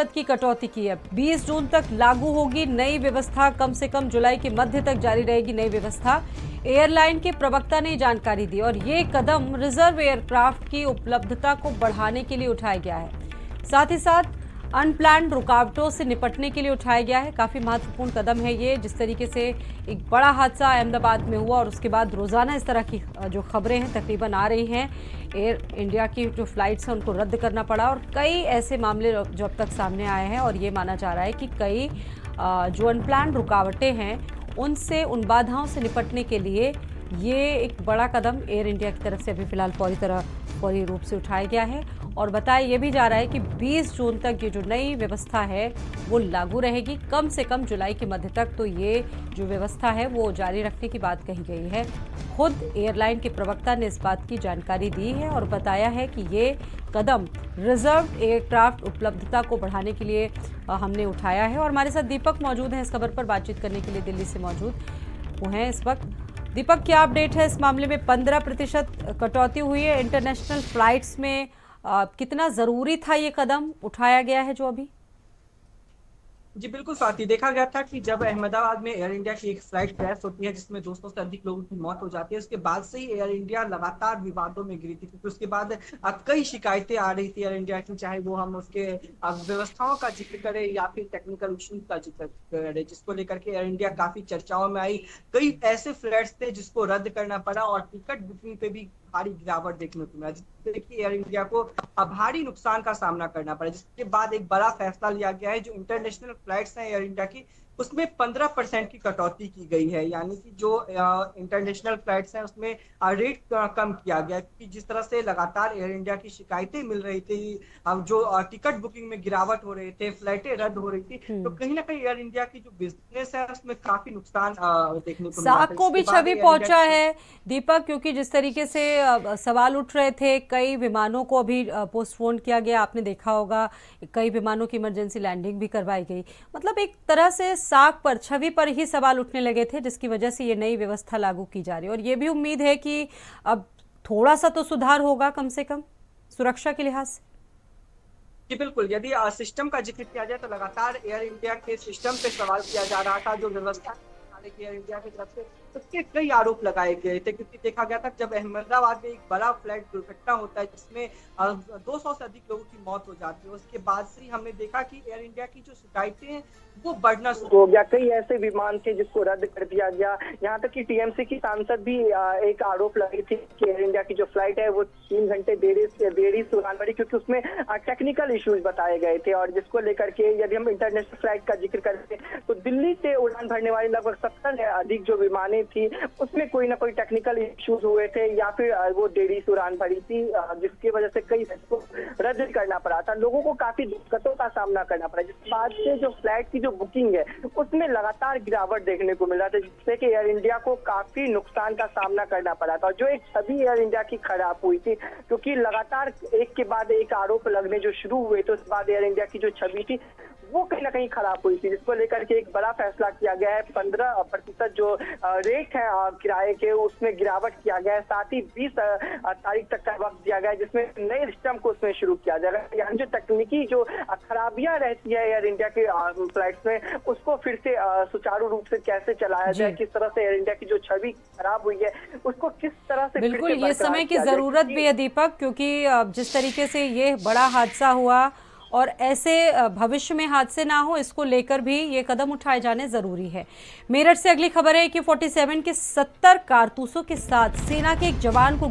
की कटौती की है। 20 जून तक लागू होगी नई व्यवस्था, कम से कम जुलाई के मध्य तक जारी रहेगी नई व्यवस्था। एयरलाइन के प्रवक्ता ने जानकारी दी और ये कदम रिजर्व एयरक्राफ्ट की उपलब्धता को बढ़ाने के लिए उठाया गया है। साथ ही साथ अनप्लान्ड रुकावटों से निपटने के लिए उठाया गया है। काफी महत्वपूर्ण कदम है ये। जिस तरीके से एक बड़ा हादसा अहमदाबाद में हुआ और उसके बाद रोजाना इस तरह की जो खबरें हैं तकरीबन आ रही हैं, एयर इंडिया की जो फ्लाइट्स हैं उनको रद्द करना पड़ा और कई ऐसे मामले जो अब तक सामने आए हैं और ये माना जा रहा है कि कई जो अनप्लान्ड रुकावटें हैं उनसे, उन बाधाओं से निपटने के लिए ये एक बड़ा कदम एयर इंडिया की तरफ से अभी फिलहाल फौरी रूप से उठाया गया है। और बताया ये भी जा रहा है कि 20 जून तक ये जो नई व्यवस्था है वो लागू रहेगी, कम से कम जुलाई के मध्य तक तो ये जो व्यवस्था है वो जारी रखने की बात कही गई है। खुद एयरलाइन के प्रवक्ता ने इस बात की जानकारी दी है और बताया है कि ये कदम रिजर्व एयरक्राफ्ट उपलब्धता को बढ़ाने के लिए हमने उठाया है। और हमारे साथ दीपक मौजूद हैं इस खबर पर बातचीत करने के लिए, दिल्ली से मौजूद वो हैं इस वक्त। दीपक, क्या अपडेट है इस मामले में? 15% कटौती हुई है इंटरनेशनल फ्लाइट्स में। कितना ज़रूरी था ये कदम उठाया गया है जो अभी? जी बिल्कुल साथी, देखा गया था कि जब अहमदाबाद में एयर इंडिया की एक फ्लाइट क्रैश होती है जिसमें 200 से अधिक लोगों की मौत हो जाती है, उसके बाद से ही एयर इंडिया लगातार विवादों में घिरी थी, क्योंकि उसके बाद कई शिकायतें आ रही थी एयर इंडिया की, चाहे वो हम उसके व्यवस्थाओं का जिक्र करें या फिर टेक्निकल इशूज का जिक्र करें, जिसको लेकर के एयर इंडिया काफी चर्चाओं में आई। कई ऐसे फ्लाइट्स थे जिसको रद्द करना पड़ा और टिकट बुकिंग पे भी भारी गिरावट देखने को मिला, जिससे कि एयर इंडिया को भारी नुकसान का सामना करना पड़ा। जिसके बाद एक बड़ा फैसला लिया गया है, जो इंटरनेशनल फ्लाइट्स हैं एयर इंडिया की, उसमें 15% की कटौती की गई है। यानी कि जो इंटरनेशनल फ्लाइट्स हैं उसमें रेट कम किया गया, क्योंकि जिस तरह से लगातार एयर इंडिया की शिकायतें मिल रही थी, जो टिकट बुकिंग में गिरावट हो रहे थे, फ्लाइटें रद्द हो रही थी, तो कहीं ना कहीं एयर इंडिया की जो बिजनेस है उसमें काफी नुकसान देखने को मिला साख था। को जिसके भी बाद छवि एयर इंडिया पहुंचा की है दीपक, क्योंकि जिस तरीके से सवाल उठ रहे थे, कई विमानों को अभी पोस्टपोन किया गया, आपने देखा होगा कई विमानों की इमरजेंसी लैंडिंग भी करवाई गई। मतलब एक तरह से साख पर, छवि पर ही सवाल उठने लगे थे, जिसकी वजह से ये नई व्यवस्था लागू की जा रही है। और ये भी उम्मीद है कि अब थोड़ा सा तो सुधार होगा कम से कम सुरक्षा के लिहाज से। जी बिल्कुल, यदि सिस्टम का जिक्र किया जाए तो लगातार एयर इंडिया के सिस्टम पे सवाल किया जा रहा था, जो व्यवस्था की एयर इंडिया की तरफ से उसके कई आरोप लगाए गए थे, क्योंकि देखा गया था जब अहमदाबाद में एक बड़ा फ्लाइट दुर्घटना होता है जिसमें 200 से अधिक लोगों की मौत हो जाती है, उसके बाद से ही हमने देखा कि एयर इंडिया की जो शिकायतें हैं वो बढ़ना शुरू हो गया। कई ऐसे विमान थे जिसको रद्द कर दिया गया, यहाँ तक कि टीएमसी की सांसद भी एक आरोप लगाई थी कि एयर इंडिया की जो फ्लाइट है वो 3 घंटे देरी से उड़ान भरी, क्योंकि उसमें टेक्निकल इश्यूज बताए गए थे। और जिसको लेकर के यदि हम इंटरनेशनल फ्लाइट का जिक्र करते तो दिल्ली से उड़ान भरने वाली लगभग 70 अधिक जो विमानें थी उसमें कोई ना कोई टेक्निकल इश्यूज हुए थे या फिर वो देरी से उड़ान भरी थी, जिसकी वजह से कई को रद्द करना पड़ा था। लोगों को काफी दिक्कतों का सामना करना पड़ा, जिसके बाद से जो फ्लाइट की जो बुकिंग है उसमें लगातार गिरावट देखने को मिला था, जिससे कि एयर इंडिया को काफी नुकसान का सामना करना पड़ा था। और जो एक छवि एयर इंडिया की खराब हुई थी, क्योंकि लगातार एक के बाद एक आरोप लगने जो शुरू हुए तो उसके बाद एयर इंडिया की जो छवि थी वो कहीं ना कहीं खराब हुई थी, जिसको लेकर के एक बड़ा फैसला किया गया है। 15% जो रेट है किराए के उसमें गिरावट किया गया है। साथ ही 20 तारीख तक का वक्त दिया गया है, जिसमें नए सिस्टम को उसमें शुरू किया जाएगा। यानी जो तकनीकी जो खराबियां रहती है एयर इंडिया के फ्लाइट्स में, उसको फिर से सुचारू रूप से कैसे चलाया जाए, किस तरह से एयर इंडिया की जो छवि खराब हुई है उसको किस तरह से बिल्कुल ये समय की जरूरत भी है दीपक, क्योंकि जिस तरीके से ये बड़ा हादसा हुआ और ऐसे भविष्य में हादसे ना हो, इसको लेकर भी ये कदम उठाए जाने जरूरी है। मेरठ से अगली खबर है कि 47 के 70 कारतूसों के साथ सेना के एक जवान को